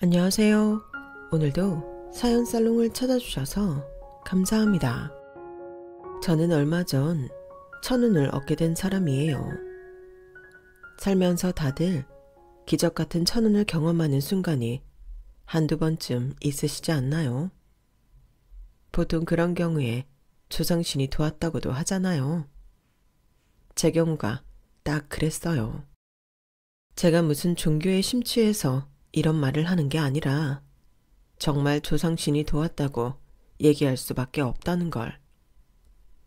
안녕하세요. 오늘도 사연 살롱을 찾아주셔서 감사합니다. 저는 얼마 전 천운을 얻게 된 사람이에요. 살면서 다들 기적 같은 천운을 경험하는 순간이 한두 번쯤 있으시지 않나요? 보통 그런 경우에 조상신이 도왔다고도 하잖아요. 제 경우가 딱 그랬어요. 제가 무슨 종교에 심취해서 이런 말을 하는 게 아니라 정말 조상신이 도왔다고 얘기할 수밖에 없다는 걸.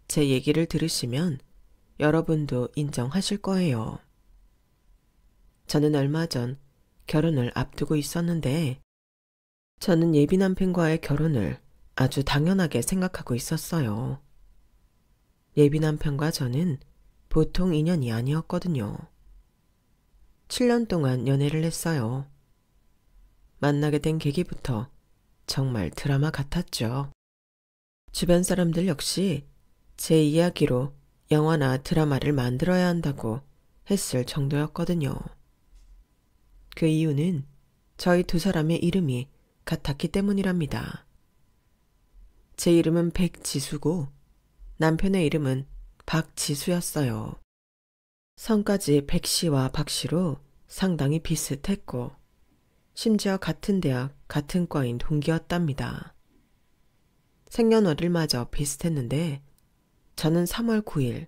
제 얘기를 들으시면 여러분도 인정하실 거예요. 저는 얼마 전 결혼을 앞두고 있었는데 저는 예비 남편과의 결혼을 아주 당연하게 생각하고 있었어요. 예비 남편과 저는 보통 인연이 아니었거든요. 7년 동안 연애를 했어요. 만나게 된 계기부터 정말 드라마 같았죠. 주변 사람들 역시 제 이야기로 영화나 드라마를 만들어야 한다고 했을 정도였거든요. 그 이유는 저희 두 사람의 이름이 같았기 때문이랍니다. 제 이름은 백지수고 남편의 이름은 박지수였어요. 성까지 백씨와 박씨로 상당히 비슷했고 심지어 같은 대학, 같은 과인 동기였답니다. 생년월일마저 비슷했는데 저는 3월 9일,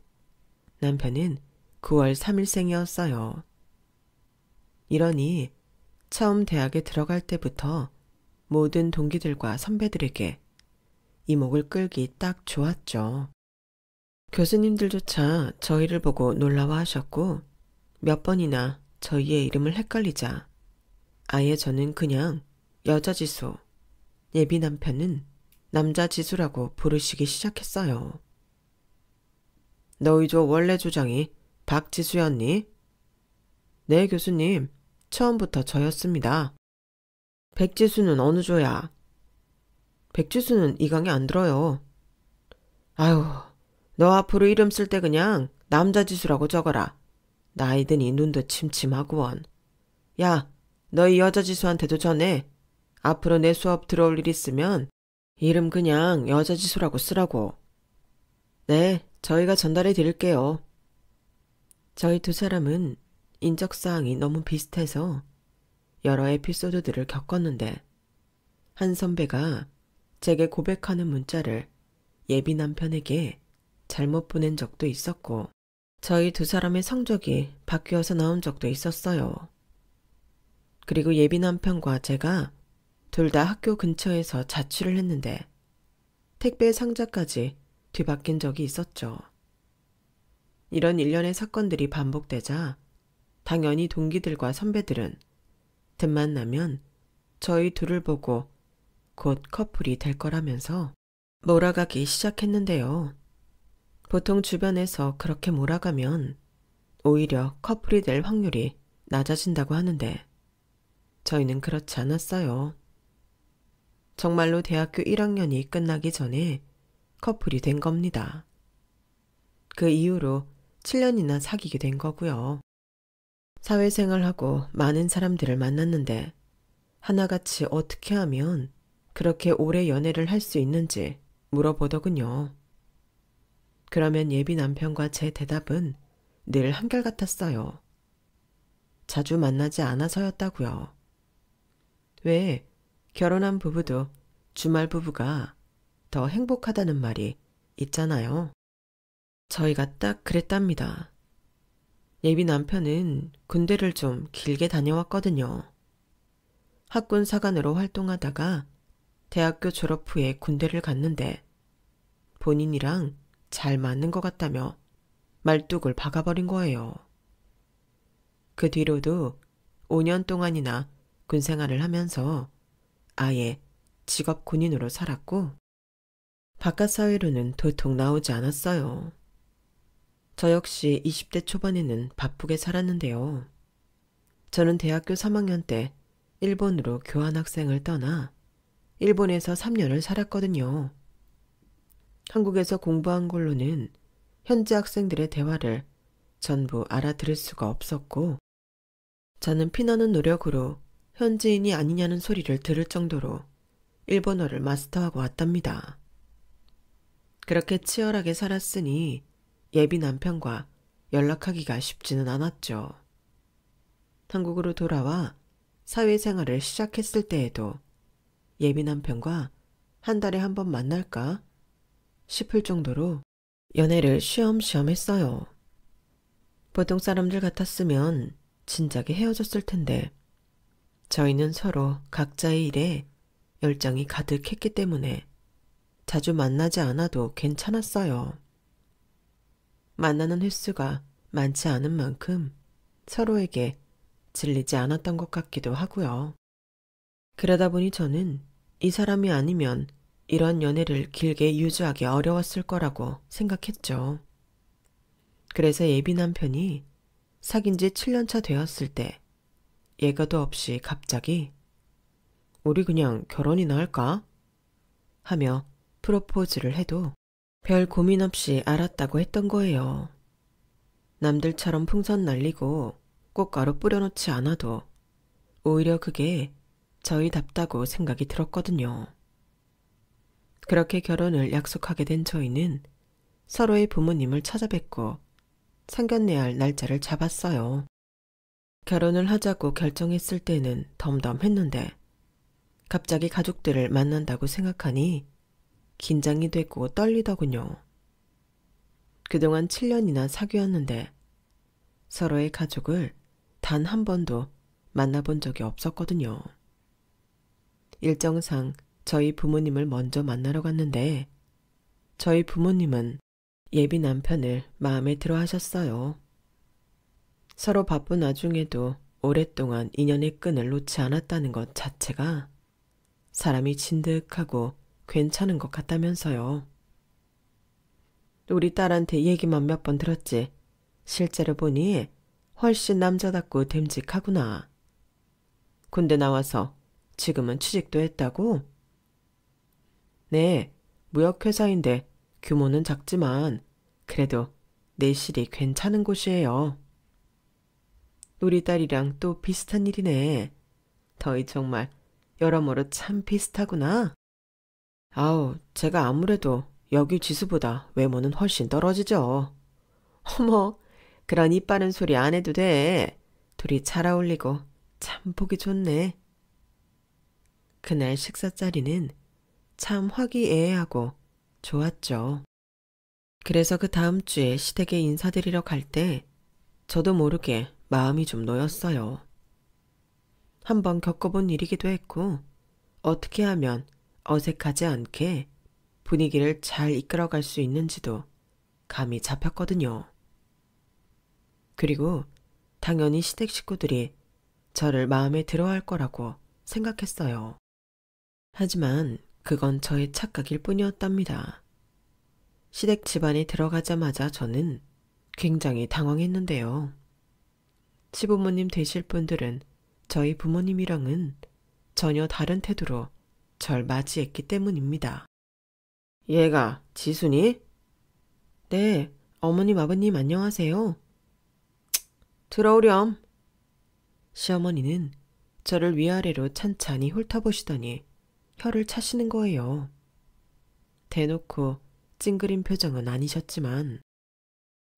남편은 9월 3일생이었어요. 이러니 처음 대학에 들어갈 때부터 모든 동기들과 선배들에게 이목을 끌기 딱 좋았죠. 교수님들조차 저희를 보고 놀라워하셨고 몇 번이나 저희의 이름을 헷갈리자 아예 저는 그냥 여자지수, 예비 남편은 남자지수라고 부르시기 시작했어요. 너희 조 원래 조장이 박지수였니? 네, 교수님. 처음부터 저였습니다. 백지수는 어느 조야? 백지수는 이 강에 안 들어요. 아유, 너 앞으로 이름 쓸 때 그냥 남자지수라고 적어라. 나이 드니 눈도 침침하구원. 야, 너희 여자지수한테도 전해. 앞으로 내 수업 들어올 일 있으면 이름 그냥 여자지수라고 쓰라고. 네, 저희가 전달해 드릴게요. 저희 두 사람은 인적사항이 너무 비슷해서 여러 에피소드들을 겪었는데 한 선배가 제게 고백하는 문자를 예비 남편에게 잘못 보낸 적도 있었고 저희 두 사람의 성적이 바뀌어서 나온 적도 있었어요. 그리고 예비 남편과 제가 둘 다 학교 근처에서 자취를 했는데 택배 상자까지 뒤바뀐 적이 있었죠. 이런 일련의 사건들이 반복되자 당연히 동기들과 선배들은 틈만 나면 저희 둘을 보고 곧 커플이 될 거라면서 몰아가기 시작했는데요. 보통 주변에서 그렇게 몰아가면 오히려 커플이 될 확률이 낮아진다고 하는데 저희는 그렇지 않았어요. 정말로 대학교 1학년이 끝나기 전에 커플이 된 겁니다. 그 이후로 7년이나 사귀게 된 거고요. 사회생활하고 많은 사람들을 만났는데 하나같이 어떻게 하면 그렇게 오래 연애를 할 수 있는지 물어보더군요. 그러면 예비 남편과 제 대답은 늘 한결같았어요. 자주 만나지 않아서였다고요. 왜 결혼한 부부도 주말 부부가 더 행복하다는 말이 있잖아요. 저희가 딱 그랬답니다. 예비 남편은 군대를 좀 길게 다녀왔거든요. 학군 사관으로 활동하다가 대학교 졸업 후에 군대를 갔는데 본인이랑 잘 맞는 것 같다며 말뚝을 박아버린 거예요. 그 뒤로도 5년 동안이나 군 생활을 하면서 아예 직업 군인으로 살았고 바깥 사회로는 도통 나오지 않았어요. 저 역시 20대 초반에는 바쁘게 살았는데요. 저는 대학교 3학년 때 일본으로 교환학생을 떠나 일본에서 3년을 살았거든요. 한국에서 공부한 걸로는 현지 학생들의 대화를 전부 알아들을 수가 없었고 저는 피나는 노력으로 현지인이 아니냐는 소리를 들을 정도로 일본어를 마스터하고 왔답니다. 그렇게 치열하게 살았으니 예비 남편과 연락하기가 쉽지는 않았죠. 한국으로 돌아와 사회생활을 시작했을 때에도 예비 남편과 한 달에 한 번 만날까 싶을 정도로 연애를 쉬엄쉬엄 했어요. 보통 사람들 같았으면 진작에 헤어졌을 텐데 저희는 서로 각자의 일에 열정이 가득했기 때문에 자주 만나지 않아도 괜찮았어요. 만나는 횟수가 많지 않은 만큼 서로에게 질리지 않았던 것 같기도 하고요. 그러다 보니 저는 이 사람이 아니면 이런 연애를 길게 유지하기 어려웠을 거라고 생각했죠. 그래서 예비 남편이 사귄 지 7년 차 되었을 때 예가도 없이 갑자기 우리 그냥 결혼이나 할까? 하며 프로포즈를 해도 별 고민 없이 알았다고 했던 거예요. 남들처럼 풍선 날리고 꽃가루 뿌려놓지 않아도 오히려 그게 저희답다고 생각이 들었거든요. 그렇게 결혼을 약속하게 된 저희는 서로의 부모님을 찾아뵙고 상견례 할 날짜를 잡았어요. 결혼을 하자고 결정했을 때는 덤덤했는데 갑자기 가족들을 만난다고 생각하니 긴장이 되고 떨리더군요. 그동안 7년이나 사귀었는데 서로의 가족을 단 한 번도 만나본 적이 없었거든요. 일정상 저희 부모님을 먼저 만나러 갔는데 저희 부모님은 예비 남편을 마음에 들어 하셨어요. 서로 바쁜 와중에도 오랫동안 인연의 끈을 놓지 않았다는 것 자체가 사람이 진득하고 괜찮은 것 같다면서요. 우리 딸한테 얘기만 몇 번 들었지 실제로 보니 훨씬 남자답고 됨직하구나. 군대 나와서 지금은 취직도 했다고? 네, 무역회사인데 규모는 작지만 그래도 내실이 괜찮은 곳이에요. 우리 딸이랑 또 비슷한 일이네. 더이 정말 여러모로 참 비슷하구나. 아우, 제가 아무래도 여기 지수보다 외모는 훨씬 떨어지죠. 어머, 그런 이빠른 소리 안 해도 돼. 둘이 잘 어울리고 참 보기 좋네. 그날 식사 자리는 참 화기애애하고 좋았죠. 그래서 그 다음 주에 시댁에 인사드리러 갈 때 저도 모르게 마음이 좀 놓였어요. 한번 겪어본 일이기도 했고 어떻게 하면 어색하지 않게 분위기를 잘 이끌어갈 수 있는지도 감이 잡혔거든요. 그리고 당연히 시댁 식구들이 저를 마음에 들어할 거라고 생각했어요. 하지만 그건 저의 착각일 뿐이었답니다. 시댁 집안에 들어가자마자 저는 굉장히 당황했는데요. 시부모님 되실 분들은 저희 부모님이랑은 전혀 다른 태도로 절 맞이했기 때문입니다. 얘가 지순이? 네, 어머님 아버님 안녕하세요. 들어오렴. 시어머니는 저를 위아래로 찬찬히 훑어보시더니 혀를 차시는 거예요. 대놓고 찡그린 표정은 아니셨지만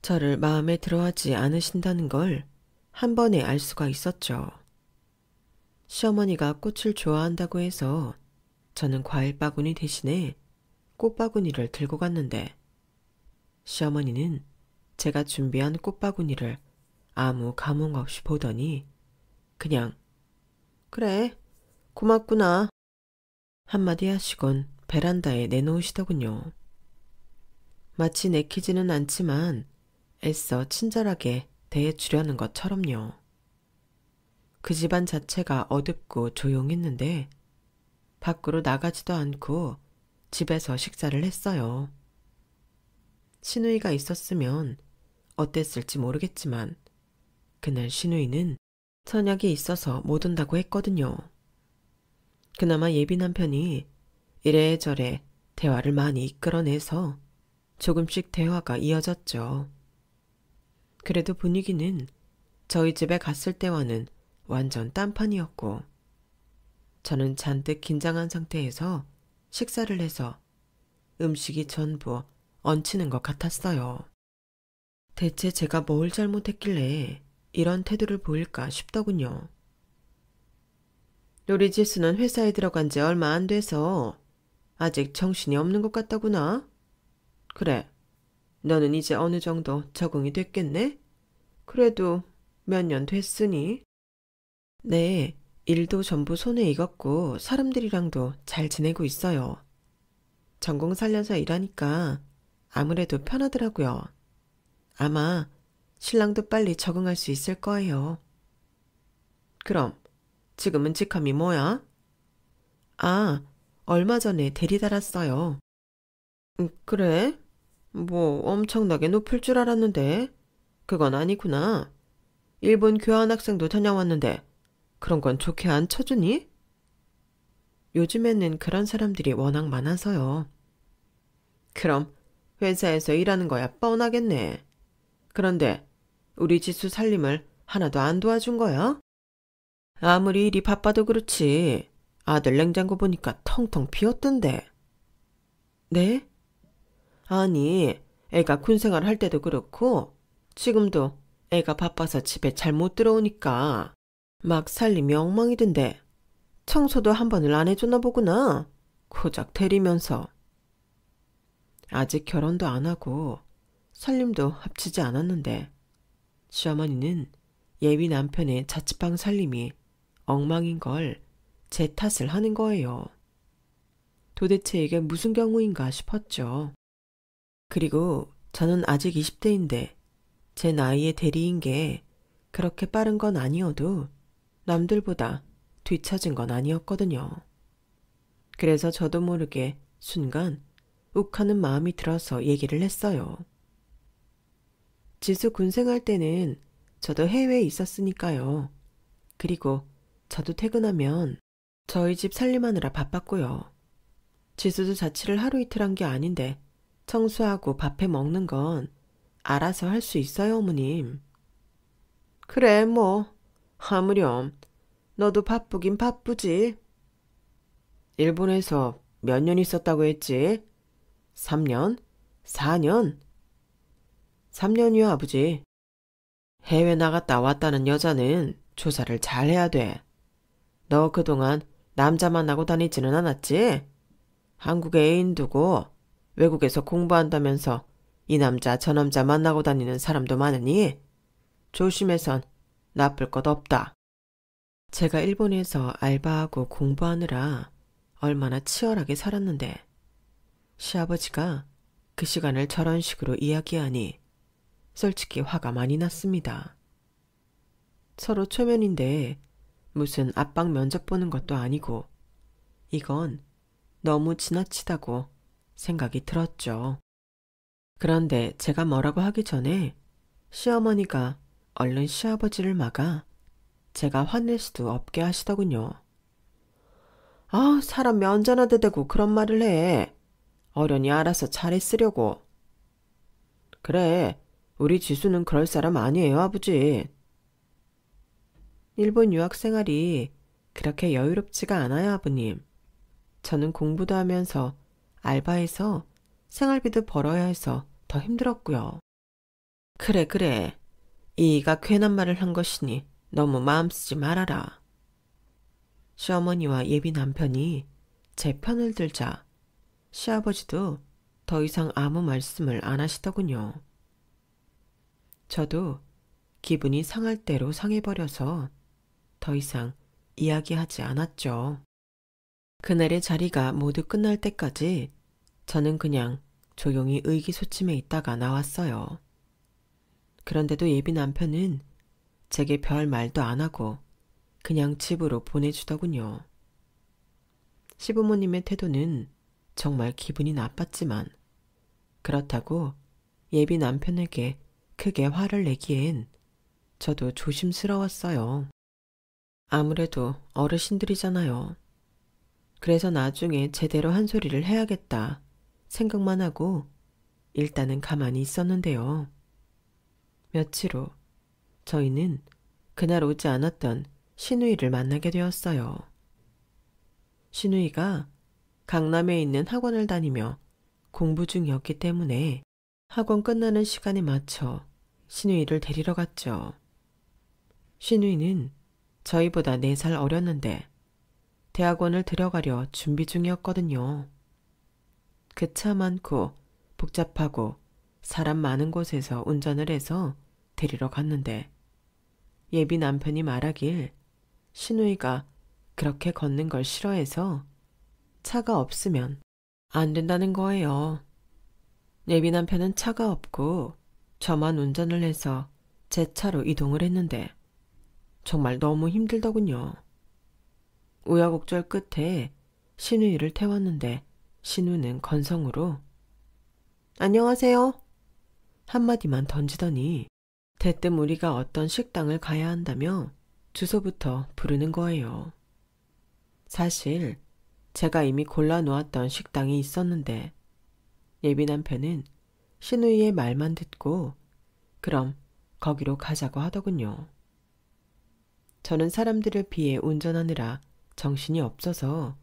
저를 마음에 들어하지 않으신다는 걸 한 번에 알 수가 있었죠. 시어머니가 꽃을 좋아한다고 해서 저는 과일 바구니 대신에 꽃 바구니를 들고 갔는데 시어머니는 제가 준비한 꽃 바구니를 아무 감흥 없이 보더니 그냥 그래, 고맙구나 한마디 하시곤 베란다에 내놓으시더군요. 마치 내키지는 않지만 애써 친절하게 대해주려는 것처럼요. 그 집안 자체가 어둡고 조용했는데 밖으로 나가지도 않고 집에서 식사를 했어요. 시누이가 있었으면 어땠을지 모르겠지만 그날 시누이는 선약이 있어서 못 온다고 했거든요. 그나마 예비 남편이 이래저래 대화를 많이 이끌어내서 조금씩 대화가 이어졌죠. 그래도 분위기는 저희 집에 갔을 때와는 완전 딴판이었고 저는 잔뜩 긴장한 상태에서 식사를 해서 음식이 전부 얹히는 것 같았어요. 대체 제가 뭘 잘못했길래 이런 태도를 보일까 싶더군요. 우리 지수는 회사에 들어간 지 얼마 안 돼서 아직 정신이 없는 것 같다구나. 그래, 너는 이제 어느 정도 적응이 됐겠네? 그래도 몇 년 됐으니. 네, 일도 전부 손에 익었고 사람들이랑도 잘 지내고 있어요. 전공 살려서 일하니까 아무래도 편하더라고요. 아마 신랑도 빨리 적응할 수 있을 거예요. 그럼 지금은 직함이 뭐야? 아, 얼마 전에 대리 달았어요. 그래? 뭐 엄청나게 높을 줄 알았는데 그건 아니구나. 일본 교환학생도 다녀왔는데 그런 건 좋게 안 쳐주니? 요즘에는 그런 사람들이 워낙 많아서요. 그럼 회사에서 일하는 거야 뻔하겠네. 그런데 우리 지수 살림을 하나도 안 도와준 거야? 아무리 일이 바빠도 그렇지. 아들 냉장고 보니까 텅텅 비었던데. 네? 아니, 애가 군생활 할 때도 그렇고 지금도 애가 바빠서 집에 잘 못 들어오니까 막 살림이 엉망이던데 청소도 한 번을 안 해줬나 보구나. 고작 대리면서. 아직 결혼도 안 하고 살림도 합치지 않았는데 시어머니는 예비 남편의 자취방 살림이 엉망인 걸 제 탓을 하는 거예요. 도대체 이게 무슨 경우인가 싶었죠. 그리고 저는 아직 20대인데 제 나이에 대리인 게 그렇게 빠른 건 아니어도 남들보다 뒤처진 건 아니었거든요. 그래서 저도 모르게 순간 욱하는 마음이 들어서 얘기를 했어요. 지수 군생할 때는 저도 해외에 있었으니까요. 그리고 저도 퇴근하면 저희 집 살림하느라 바빴고요. 지수도 자취를 하루 이틀 한 게 아닌데 청소하고 밥해 먹는 건 알아서 할 수 있어요, 어머님. 그래, 뭐. 하무렴. 너도 바쁘긴 바쁘지. 일본에서 몇 년 있었다고 했지? 3년? 4년? 3년이요, 아버지. 해외 나갔다 왔다는 여자는 조사를 잘 해야 돼. 너 그동안 남자 만나고 다니지는 않았지? 한국에 애인 두고 외국에서 공부한다면서 이 남자 저 남자 만나고 다니는 사람도 많으니 조심해선 나쁠 것 없다. 제가 일본에서 알바하고 공부하느라 얼마나 치열하게 살았는데 시아버지가 그 시간을 저런 식으로 이야기하니 솔직히 화가 많이 났습니다. 서로 초면인데 무슨 압박 면접 보는 것도 아니고 이건 너무 지나치다고 생각이 들었죠. 그런데 제가 뭐라고 하기 전에 시어머니가 얼른 시아버지를 막아 제가 화낼 수도 없게 하시더군요. 아, 사람 면전화대 대고 그런 말을 해. 어련히 알아서 잘했으려고. 그래, 우리 지수는 그럴 사람 아니에요, 아버지. 일본 유학 생활이 그렇게 여유롭지가 않아요, 아버님. 저는 공부도 하면서 알바해서 생활비도 벌어야 해서 더 힘들었고요. 그래, 그래. 이가 괜한 말을 한 것이니 너무 마음 쓰지 말아라. 시어머니와 예비 남편이 제 편을 들자 시아버지도 더 이상 아무 말씀을 안 하시더군요. 저도 기분이 상할 대로 상해버려서 더 이상 이야기하지 않았죠. 그날의 자리가 모두 끝날 때까지 저는 그냥 조용히 의기소침해 있다가 나왔어요. 그런데도 예비 남편은 제게 별 말도 안 하고 그냥 집으로 보내주더군요. 시부모님의 태도는 정말 기분이 나빴지만 그렇다고 예비 남편에게 크게 화를 내기엔 저도 조심스러웠어요. 아무래도 어르신들이잖아요. 그래서 나중에 제대로 한 소리를 해야겠다 생각만 하고 일단은 가만히 있었는데요. 며칠 후 저희는 그날 오지 않았던 신우이를 만나게 되었어요. 신우이가 강남에 있는 학원을 다니며 공부 중이었기 때문에 학원 끝나는 시간에 맞춰 신우이를 데리러 갔죠. 신우이는 저희보다 4살 어렸는데 대학원을 들어가려 준비 중이었거든요. 그 차 많고 복잡하고 사람 많은 곳에서 운전을 해서 데리러 갔는데 예비 남편이 말하길 신우이가 그렇게 걷는 걸 싫어해서 차가 없으면 안 된다는 거예요. 예비 남편은 차가 없고 저만 운전을 해서 제 차로 이동을 했는데 정말 너무 힘들더군요. 우여곡절 끝에 신우이를 태웠는데 신우는 건성으로 안녕하세요. 한마디만 던지더니 대뜸 우리가 어떤 식당을 가야 한다며 주소부터 부르는 거예요. 사실 제가 이미 골라놓았던 식당이 있었는데 예비 남편은 신우이의 말만 듣고 그럼 거기로 가자고 하더군요. 저는 사람들을 피해 운전하느라 정신이 없어서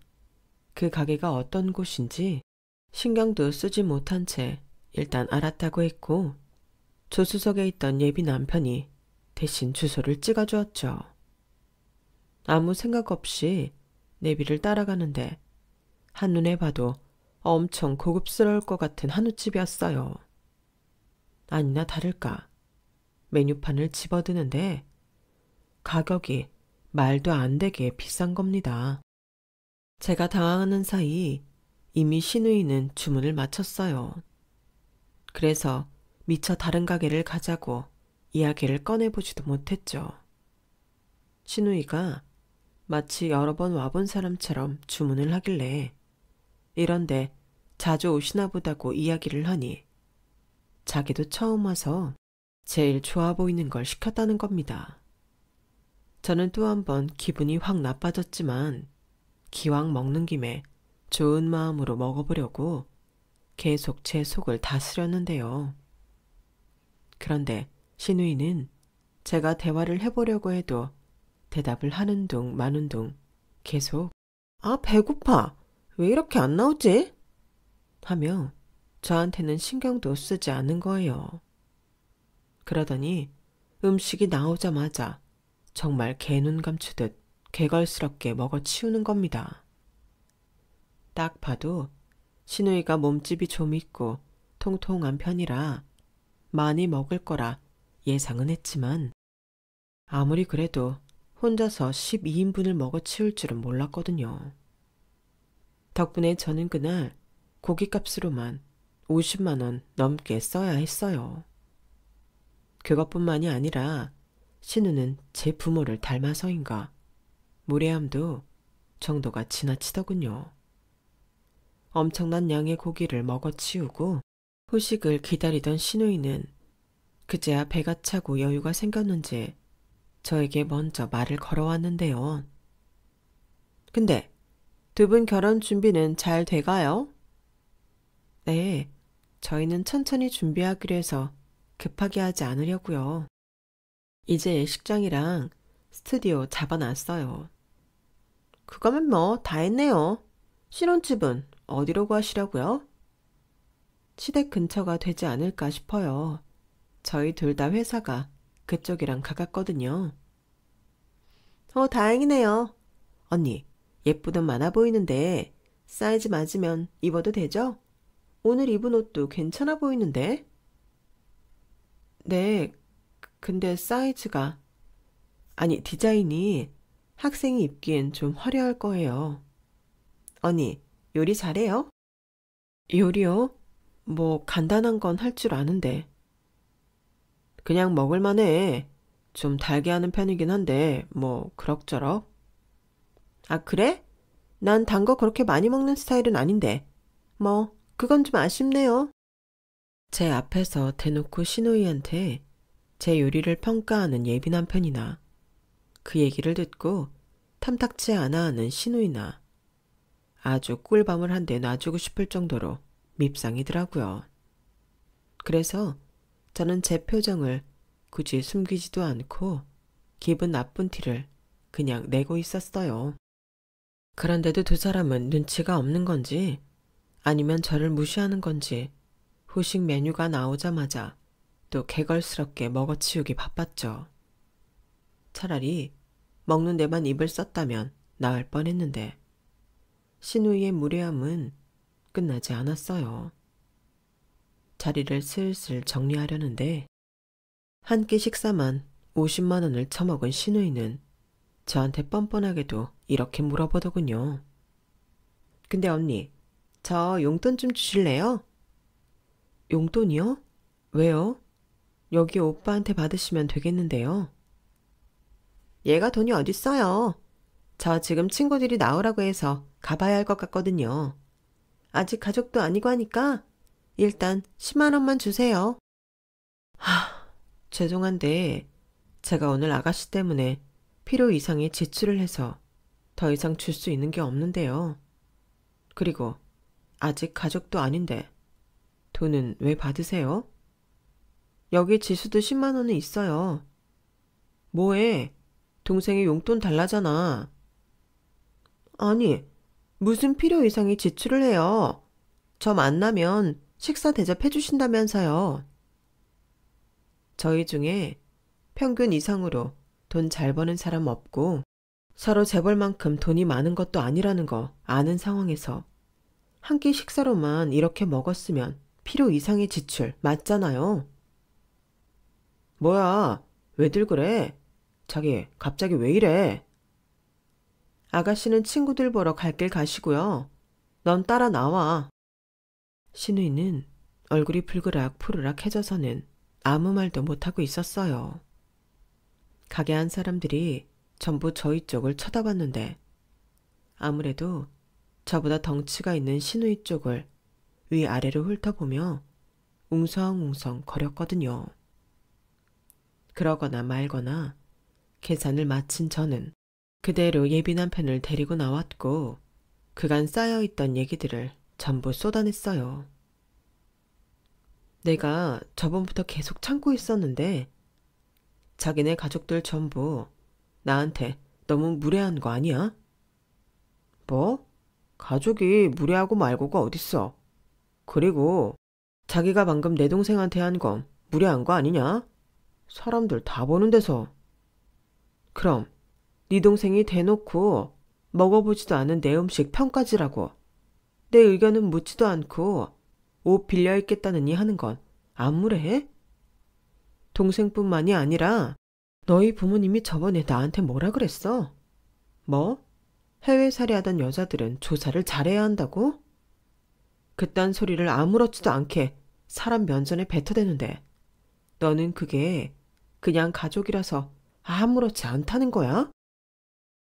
그 가게가 어떤 곳인지 신경도 쓰지 못한 채 일단 알았다고 했고 조수석에 있던 예비 남편이 대신 주소를 찍어주었죠. 아무 생각 없이 내비를 따라가는데 한눈에 봐도 엄청 고급스러울 것 같은 한우집이었어요. 아니나 다를까 메뉴판을 집어드는데 가격이 말도 안 되게 비싼 겁니다. 제가 당황하는 사이 이미 신우이는 주문을 마쳤어요. 그래서 미처 다른 가게를 가자고 이야기를 꺼내보지도 못했죠. 신우이가 마치 여러 번 와본 사람처럼 주문을 하길래 이런데 자주 오시나 보다고 이야기를 하니 자기도 처음 와서 제일 좋아 보이는 걸 시켰다는 겁니다. 저는 또 한 번 기분이 확 나빠졌지만 기왕 먹는 김에 좋은 마음으로 먹어보려고 계속 제 속을 다스렸는데요. 그런데 신우이는 제가 대화를 해보려고 해도 대답을 하는 둥 마는 둥 계속 배고파. 왜 이렇게 안 나오지? 하며 저한테는 신경도 쓰지 않는 거예요. 그러더니 음식이 나오자마자 정말 개눈 감추듯 개걸스럽게 먹어치우는 겁니다. 딱 봐도 신우이가 몸집이 좀 있고 통통한 편이라 많이 먹을 거라 예상은 했지만 아무리 그래도 혼자서 12인분을 먹어치울 줄은 몰랐거든요. 덕분에 저는 그날 고깃값으로만 50만 원 넘게 써야 했어요. 그것뿐만이 아니라 신우는 제 부모를 닮아서인가 무례함도 정도가 지나치더군요. 엄청난 양의 고기를 먹어치우고 후식을 기다리던 신우이는 그제야 배가 차고 여유가 생겼는지 저에게 먼저 말을 걸어왔는데요. 근데 두 분 결혼 준비는 잘 돼가요? 네, 저희는 천천히 준비하기로 해서 급하게 하지 않으려고요. 이제 예식장이랑 스튜디오 잡아놨어요. 그거면 뭐 다 했네요. 신혼집은 어디로 구하시려고요? 시댁 근처가 되지 않을까 싶어요. 저희 둘 다 회사가 그쪽이랑 가깝거든요. 다행이네요. 언니, 예쁘던 많아 보이는데 사이즈 맞으면 입어도 되죠? 오늘 입은 옷도 괜찮아 보이는데? 네, 근데 사이즈가... 아니, 디자인이 학생이 입기엔 좀 화려할 거예요. 언니, 요리 잘해요? 요리요? 뭐 간단한 건 할 줄 아는데. 그냥 먹을만해. 좀 달게 하는 편이긴 한데 뭐 그럭저럭. 아, 그래? 난 단 거 그렇게 많이 먹는 스타일은 아닌데. 뭐 그건 좀 아쉽네요. 제 앞에서 대놓고 신우이한테 제 요리를 평가하는 예비 남편이나 그 얘기를 듣고 탐탁치 않아 하는 신우이나 아주 꿀밤을 한 대 놔주고 싶을 정도로 밉상이더라고요. 그래서 저는 제 표정을 굳이 숨기지도 않고 기분 나쁜 티를 그냥 내고 있었어요. 그런데도 두 사람은 눈치가 없는 건지 아니면 저를 무시하는 건지 후식 메뉴가 나오자마자 또 개걸스럽게 먹어치우기 바빴죠. 차라리 먹는 데만 입을 썼다면 나을 뻔했는데 신우이의 무례함은 끝나지 않았어요. 자리를 슬슬 정리하려는데 한 끼 식사만 50만 원을 처먹은 신우이는 저한테 뻔뻔하게도 이렇게 물어보더군요. 근데 언니, 저 용돈 좀 주실래요? 용돈이요? 왜요? 여기 오빠한테 받으시면 되겠는데요. 얘가 돈이 어딨어요. 저 지금 친구들이 나오라고 해서 가봐야 할 것 같거든요. 아직 가족도 아니고 하니까 일단 10만 원만 주세요. 죄송한데 제가 오늘 아가씨 때문에 필요 이상의 지출을 해서 더 이상 줄 수 있는 게 없는데요. 그리고 아직 가족도 아닌데 돈은 왜 받으세요? 여기 지수도 10만 원은 있어요. 뭐해? 동생이 용돈 달라잖아. 아니, 무슨 필요 이상의 지출을 해요. 저 만나면 식사 대접해 주신다면서요. 저희 중에 평균 이상으로 돈 잘 버는 사람 없고 서로 재벌 만큼 돈이 많은 것도 아니라는 거 아는 상황에서 한 끼 식사로만 이렇게 먹었으면 필요 이상의 지출 맞잖아요. 뭐야, 왜들 그래? 자기 갑자기 왜 이래? 아가씨는 친구들 보러 갈 길 가시고요. 넌 따라 나와. 신우이는 얼굴이 불그락 푸르락해져서는 아무 말도 못하고 있었어요. 가게 안 사람들이 전부 저희 쪽을 쳐다봤는데 아무래도 저보다 덩치가 있는 신우이 쪽을 위아래로 훑어보며 웅성웅성 거렸거든요. 그러거나 말거나 계산을 마친 저는 그대로 예비 남편을 데리고 나왔고 그간 쌓여있던 얘기들을 전부 쏟아냈어요. 내가 저번부터 계속 참고 있었는데 자기네 가족들 전부 나한테 너무 무례한 거 아니야? 뭐? 가족이 무례하고 말고가 어딨어. 그리고 자기가 방금 내 동생한테 한 건 무례한 거 아니냐? 사람들 다 보는 데서. 그럼 네 동생이 대놓고 먹어보지도 않은 내 음식 평가지라고 내 의견은 묻지도 않고 옷 빌려 입겠다느니 하는 건 안 무례해? 동생뿐만이 아니라 너희 부모님이 저번에 나한테 뭐라 그랬어? 뭐? 해외살이하던 여자들은 조사를 잘해야 한다고? 그딴 소리를 아무렇지도 않게 사람 면전에 뱉어대는데 너는 그게 그냥 가족이라서 아무렇지 않다는 거야?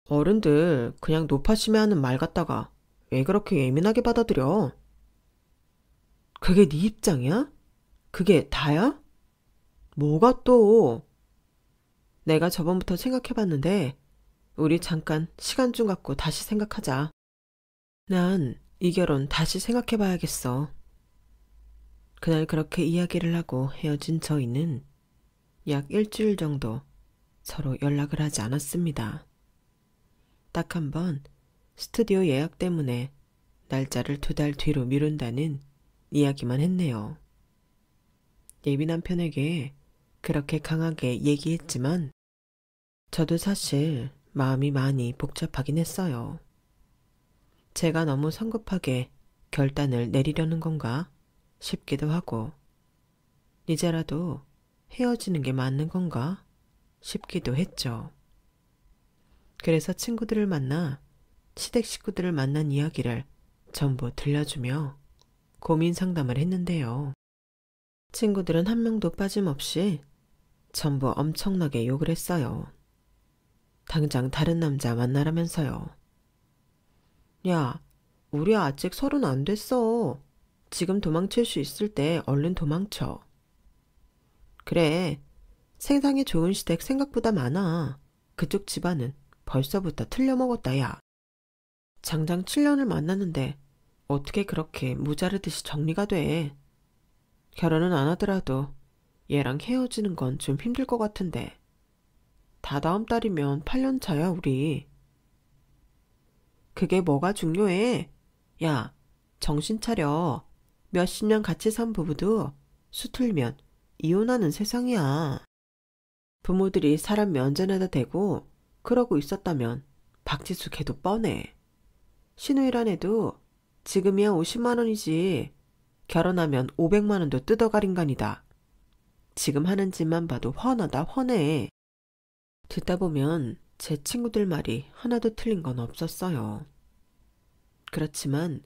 어른들 그냥 노파심해하는 말 같다가 왜 그렇게 예민하게 받아들여? 그게 네 입장이야? 그게 다야? 뭐가 또? 내가 저번부터 생각해봤는데 우리 잠깐 시간 좀 갖고 다시 생각하자. 난 이 결혼 다시 생각해봐야겠어. 그날 그렇게 이야기를 하고 헤어진 저희는 약 일주일 정도 서로 연락을 하지 않았습니다. 딱 한 번 스튜디오 예약 때문에 날짜를 2달 뒤로 미룬다는 이야기만 했네요. 예비 남편에게 그렇게 강하게 얘기했지만 저도 사실 마음이 많이 복잡하긴 했어요. 제가 너무 성급하게 결단을 내리려는 건가 싶기도 하고 이제라도 헤어지는 게 맞는 건가 싶기도 했죠. 그래서 친구들을 만나 시댁 식구들을 만난 이야기를 전부 들려주며 고민 상담을 했는데요. 친구들은 한 명도 빠짐없이 전부 엄청나게 욕을 했어요. 당장 다른 남자 만나라면서요. 야, 우리 아직 30 안 됐어. 지금 도망칠 수 있을 때 얼른 도망쳐. 그래, 세상에 좋은 시댁 생각보다 많아. 그쪽 집안은 벌써부터 틀려먹었다, 야. 장장 7년을 만났는데 어떻게 그렇게 모자르듯이 정리가 돼. 결혼은 안 하더라도 얘랑 헤어지는 건 좀 힘들 것 같은데. 다다음 달이면 8년 차야, 우리. 그게 뭐가 중요해? 야, 정신 차려. 몇십 년 같이 산 부부도 수틀면 이혼하는 세상이야. 부모들이 사람 면전에다 대고 그러고 있었다면 박지수 걔도 뻔해. 신우이란 애도 지금이야 50만 원이지. 결혼하면 500만 원도 뜯어갈 인간이다. 지금 하는 짓만 봐도 훤하다 훤해. 듣다 보면 제 친구들 말이 하나도 틀린 건 없었어요. 그렇지만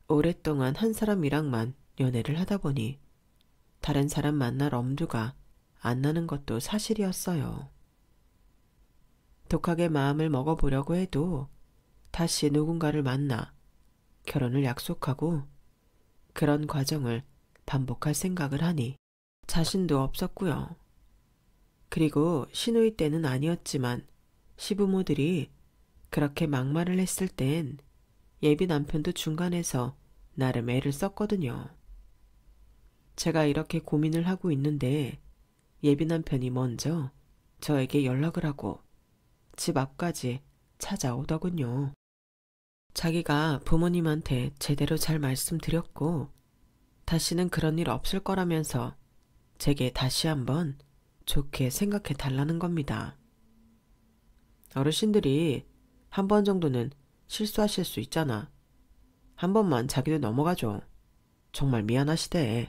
오랫동안 한 사람이랑만 연애를 하다 보니 다른 사람 만날 엄두가 안 나는 것도 사실이었어요. 독하게 마음을 먹어보려고 해도 다시 누군가를 만나 결혼을 약속하고 그런 과정을 반복할 생각을 하니 자신도 없었고요. 그리고 시누이 때는 아니었지만 시부모들이 그렇게 막말을 했을 땐 예비 남편도 중간에서 나름 애를 썼거든요. 제가 이렇게 고민을 하고 있는데 예비 남편이 먼저 저에게 연락을 하고 집 앞까지 찾아오더군요. 자기가 부모님한테 제대로 잘 말씀드렸고 다시는 그런 일 없을 거라면서 제게 다시 한번 좋게 생각해 달라는 겁니다. 어르신들이 한 번 정도는 실수하실 수 있잖아. 한 번만 자기도 넘어가줘. 정말 미안하시대.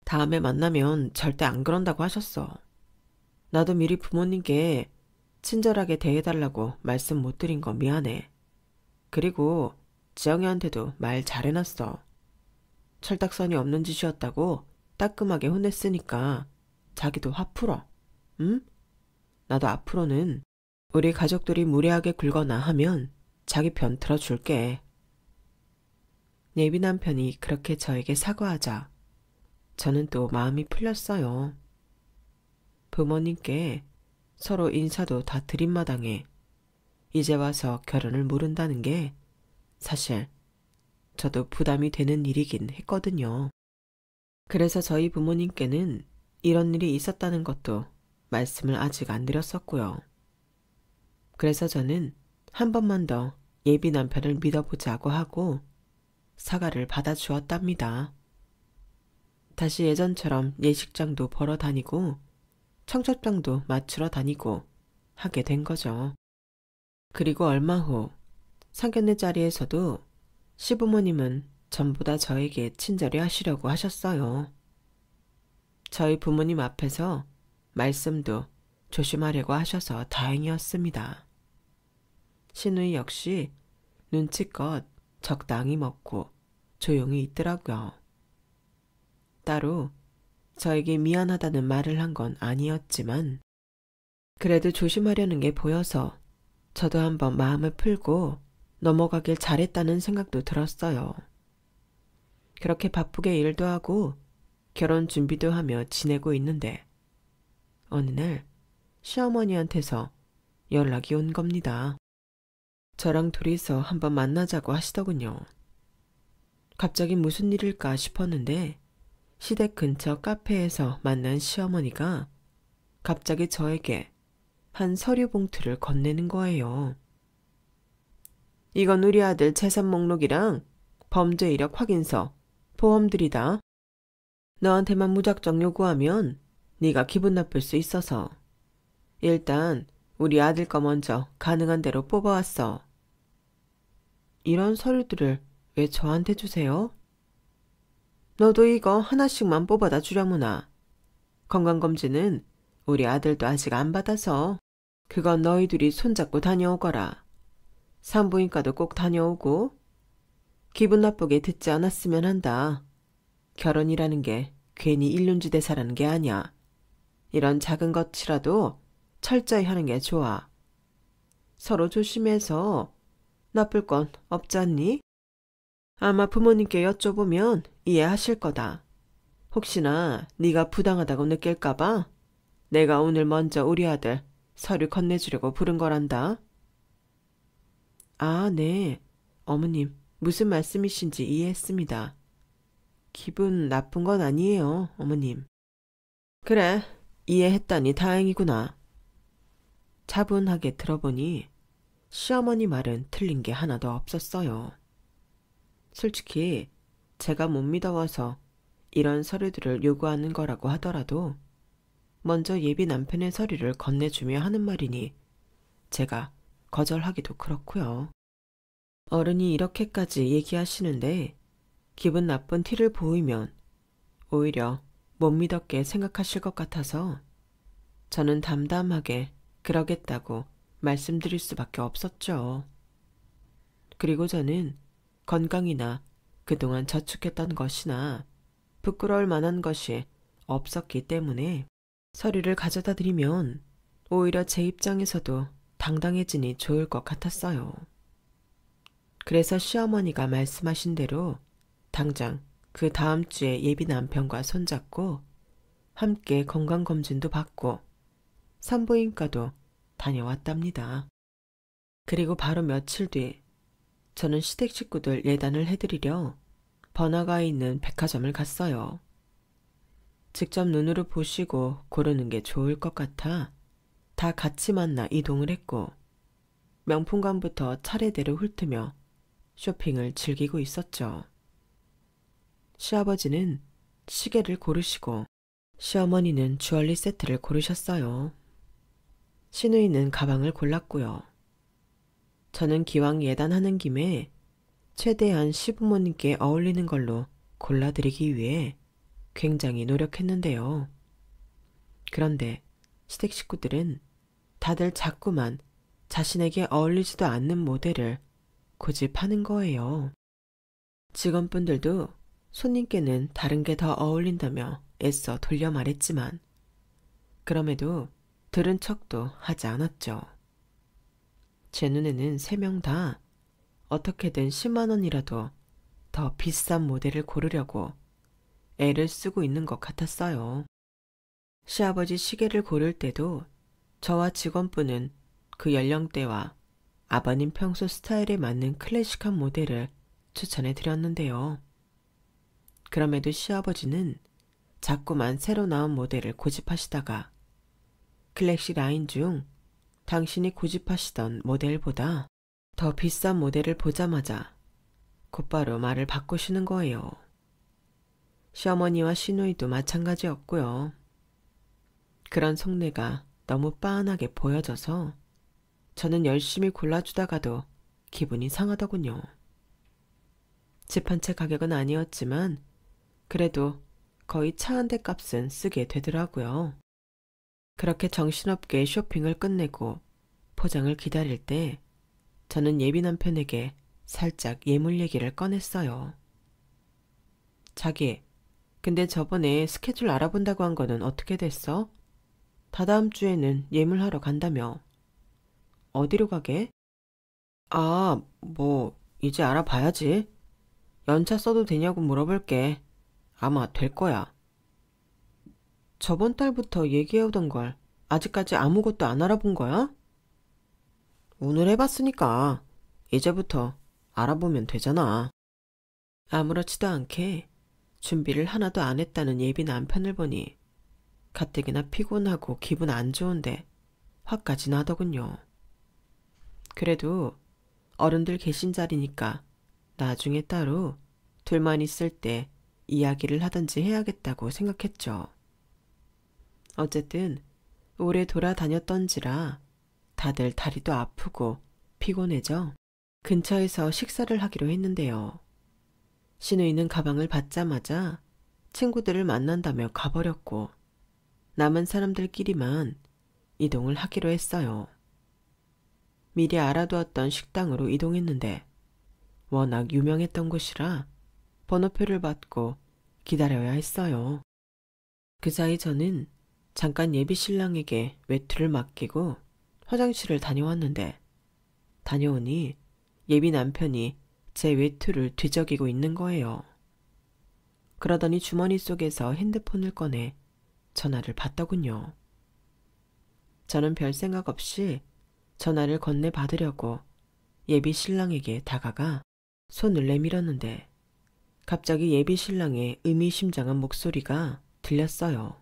다음에 만나면 절대 안 그런다고 하셨어. 나도 미리 부모님께 친절하게 대해달라고 말씀 못 드린 거 미안해. 그리고 지영이한테도 말 잘해놨어. 철딱선이 없는 짓이었다고 따끔하게 혼냈으니까 자기도 화 풀어. 응? 나도 앞으로는 우리 가족들이 무례하게 굴거나 하면 자기 편 들어줄게. 예비 남편이 그렇게 저에게 사과하자 저는 또 마음이 풀렸어요. 부모님께 서로 인사도 다 드린 마당에 이제 와서 결혼을 모른다는 게 사실 저도 부담이 되는 일이긴 했거든요. 그래서 저희 부모님께는 이런 일이 있었다는 것도 말씀을 아직 안 드렸었고요. 그래서 저는 한 번만 더 예비 남편을 믿어보자고 하고 사과를 받아주었답니다. 다시 예전처럼 예식장도 보러 다니고 청첩장도 맞추러 다니고 하게 된 거죠. 그리고 얼마 후 상견례 자리에서도 시부모님은 전부 다 저에게 친절히 하시려고 하셨어요. 저희 부모님 앞에서 말씀도 조심하려고 하셔서 다행이었습니다. 시누이 역시 눈치껏 적당히 먹고 조용히 있더라고요. 따로 저에게 미안하다는 말을 한 건 아니었지만 그래도 조심하려는 게 보여서 저도 한번 마음을 풀고 넘어가길 잘했다는 생각도 들었어요. 그렇게 바쁘게 일도 하고 결혼 준비도 하며 지내고 있는데 어느 날 시어머니한테서 연락이 온 겁니다. 저랑 둘이서 한번 만나자고 하시더군요. 갑자기 무슨 일일까 싶었는데 시댁 근처 카페에서 만난 시어머니가 갑자기 저에게 한 서류 봉투를 건네는 거예요. 이건 우리 아들 재산 목록이랑 범죄 이력 확인서, 보험들이다. 너한테만 무작정 요구하면 네가 기분 나쁠 수 있어서 일단 우리 아들 거 먼저 가능한 대로 뽑아왔어. 이런 서류들을 왜 저한테 주세요? 너도 이거 하나씩만 뽑아다 주려무나. 건강검진은 우리 아들도 아직 안 받아서 그건 너희들이 손잡고 다녀오거라. 산부인과도 꼭 다녀오고 기분 나쁘게 듣지 않았으면 한다. 결혼이라는 게 괜히 일륜지대사라는 게 아니야. 이런 작은 것이라도 철저히 하는 게 좋아. 서로 조심해서 나쁠 건 없지 않니? 아마 부모님께 여쭤보면 이해하실 거다. 혹시나 네가 부당하다고 느낄까봐 내가 오늘 먼저 우리 아들 서류 건네주려고 부른 거란다. 아, 네. 어머님, 무슨 말씀이신지 이해했습니다. 기분 나쁜 건 아니에요, 어머님. 그래, 이해했다니 다행이구나. 차분하게 들어보니 시어머니 말은 틀린 게 하나도 없었어요. 솔직히 제가 못 믿어와서 이런 서류들을 요구하는 거라고 하더라도 먼저 예비 남편의 서류를 건네주며 하는 말이니 제가 거절하기도 그렇고요. 어른이 이렇게까지 얘기하시는데 기분 나쁜 티를 보이면 오히려 못 믿었게 생각하실 것 같아서 저는 담담하게 그러겠다고 말씀드릴 수밖에 없었죠. 그리고 저는 건강이나 그동안 저축했던 것이나 부끄러울 만한 것이 없었기 때문에 서류를 가져다 드리면 오히려 제 입장에서도 당당해지니 좋을 것 같았어요. 그래서 시어머니가 말씀하신 대로 당장 그 다음 주에 예비 남편과 손잡고 함께 건강검진도 받고 산부인과도 다녀왔답니다. 그리고 바로 며칠 뒤 저는 시댁 식구들 예단을 해드리려 번화가에 있는 백화점을 갔어요. 직접 눈으로 보시고 고르는 게 좋을 것 같아 다 같이 만나 이동을 했고 명품관부터 차례대로 훑으며 쇼핑을 즐기고 있었죠. 시아버지는 시계를 고르시고 시어머니는 주얼리 세트를 고르셨어요. 시누이는 가방을 골랐고요. 저는 기왕 예단하는 김에 최대한 시부모님께 어울리는 걸로 골라드리기 위해 굉장히 노력했는데요. 그런데 시댁 식구들은 다들 자꾸만 자신에게 어울리지도 않는 모델을 고집하는 거예요. 직원분들도 손님께는 다른 게 더 어울린다며 애써 돌려 말했지만 그럼에도 들은 척도 하지 않았죠. 제 눈에는 3명 다 어떻게든 10만 원이라도 더 비싼 모델을 고르려고 애를 쓰고 있는 것 같았어요. 시아버지 시계를 고를 때도 저와 직원분은 그 연령대와 아버님 평소 스타일에 맞는 클래식한 모델을 추천해 드렸는데요. 그럼에도 시아버지는 자꾸만 새로 나온 모델을 고집하시다가 클래식 라인 중 당신이 고집하시던 모델보다 더 비싼 모델을 보자마자 곧바로 말을 바꾸시는 거예요. 시어머니와 시누이도 마찬가지였고요. 그런 속내가 너무 빤하게 보여져서 저는 열심히 골라주다가도 기분이 상하더군요. 집 한 채 가격은 아니었지만 그래도 거의 차 한 대 값은 쓰게 되더라고요. 그렇게 정신없게 쇼핑을 끝내고 포장을 기다릴 때 저는 예비 남편에게 살짝 예물 얘기를 꺼냈어요. 자기, 근데 저번에 스케줄 알아본다고 한 거는 어떻게 됐어? 다다음 주에는 예물하러 간다며. 어디로 가게? 아, 이제 알아봐야지. 연차 써도 되냐고 물어볼게. 아마 될 거야. 저번 달부터 얘기해오던 걸 아직까지 아무것도 안 알아본 거야? 오늘 해봤으니까 이제부터 알아보면 되잖아. 아무렇지도 않게 준비를 하나도 안 했다는 예비 남편을 보니 가뜩이나 피곤하고 기분 안 좋은데 화까지 나더군요. 그래도 어른들 계신 자리니까 나중에 따로 둘만 있을 때 이야기를 하든지 해야겠다고 생각했죠. 어쨌든 오래 돌아다녔던지라 다들 다리도 아프고 피곤해져 근처에서 식사를 하기로 했는데요. 시누이는 가방을 받자마자 친구들을 만난다며 가버렸고 남은 사람들끼리만 이동을 하기로 했어요. 미리 알아두었던 식당으로 이동했는데 워낙 유명했던 곳이라 번호표를 받고 기다려야 했어요. 그 사이 저는 잠깐 예비 신랑에게 외투를 맡기고 화장실을 다녀왔는데 다녀오니 예비 남편이 제 외투를 뒤적이고 있는 거예요. 그러더니 주머니 속에서 핸드폰을 꺼내 전화를 받더군요. 저는 별 생각 없이 전화를 건네받으려고 예비 신랑에게 다가가 손을 내밀었는데 갑자기 예비 신랑의 의미심장한 목소리가 들렸어요.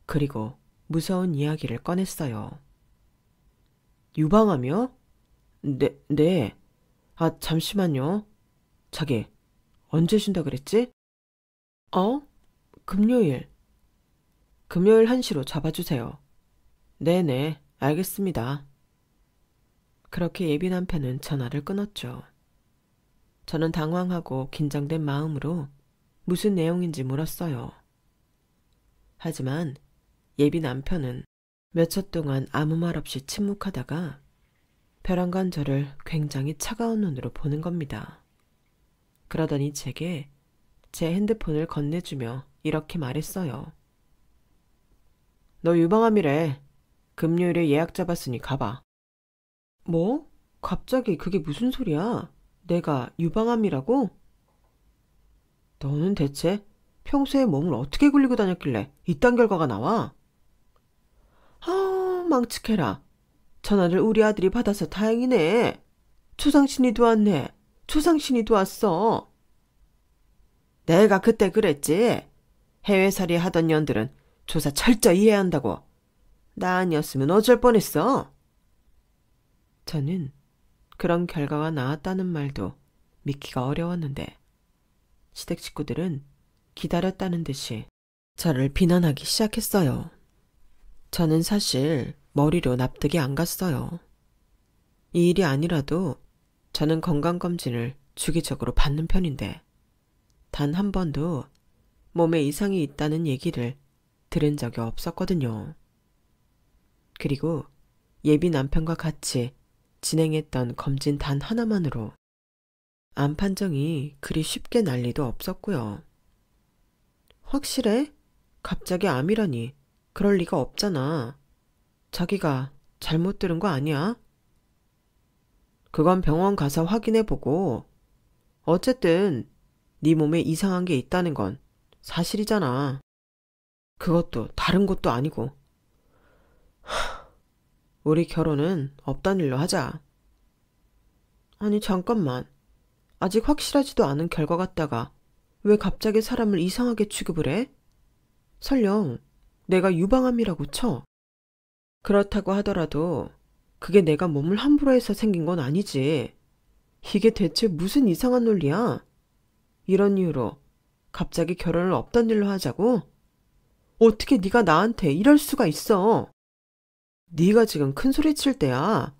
그리고 무서운 이야기를 꺼냈어요. 유방하며? 네. 아, 잠시만요. 자기, 언제 쉰다 그랬지? 어? 금요일. 금요일 1시로 잡아주세요. 네네, 알겠습니다. 그렇게 예비 남편은 전화를 끊었죠. 저는 당황하고 긴장된 마음으로 무슨 내용인지 물었어요. 하지만 예비 남편은 몇 초 동안 아무 말 없이 침묵하다가 벼랑간 저를 굉장히 차가운 눈으로 보는 겁니다. 그러더니 제게 제 핸드폰을 건네주며 이렇게 말했어요. 너 유방암이래. 금요일에 예약 잡았으니 가봐. 뭐? 갑자기 그게 무슨 소리야? 내가 유방암이라고? 너는 대체 평소에 몸을 어떻게 굴리고 다녔길래 이딴 결과가 나와? 아, 망측해라. 전화를 우리 아들이 받아서 다행이네. 초상신이도 왔네. 초상신이도 왔어. 내가 그때 그랬지. 해외살이 하던 년들은 조사 철저히 해야 한다고. 나 아니었으면 어쩔 뻔했어. 저는 그런 결과가 나왔다는 말도 믿기가 어려웠는데 시댁 식구들은 기다렸다는 듯이 저를 비난하기 시작했어요. 저는 사실 머리로 납득이 안 갔어요. 이 일이 아니라도 저는 건강검진을 주기적으로 받는 편인데 단 한 번도 몸에 이상이 있다는 얘기를 들은 적이 없었거든요. 그리고 예비 남편과 같이 진행했던 검진 단 하나만으로 암 판정이 그리 쉽게 날 리도 없었고요. 확실해? 갑자기 암이라니. 그럴 리가 없잖아. 자기가 잘못 들은 거 아니야? 그건 병원 가서 확인해보고 어쨌든 네 몸에 이상한 게 있다는 건 사실이잖아. 그것도 다른 것도 아니고. 우리 결혼은 없단 일로 하자. 아니 잠깐만. 아직 확실하지도 않은 결과 같다가 왜 갑자기 사람을 이상하게 취급을 해? 설령 내가 유방암이라고 쳐. 그렇다고 하더라도 그게 내가 몸을 함부로 해서 생긴 건 아니지. 이게 대체 무슨 이상한 논리야? 이런 이유로 갑자기 결혼을 없던 일로 하자고? 어떻게 네가 나한테 이럴 수가 있어? 네가 지금 큰 소리 칠 때야.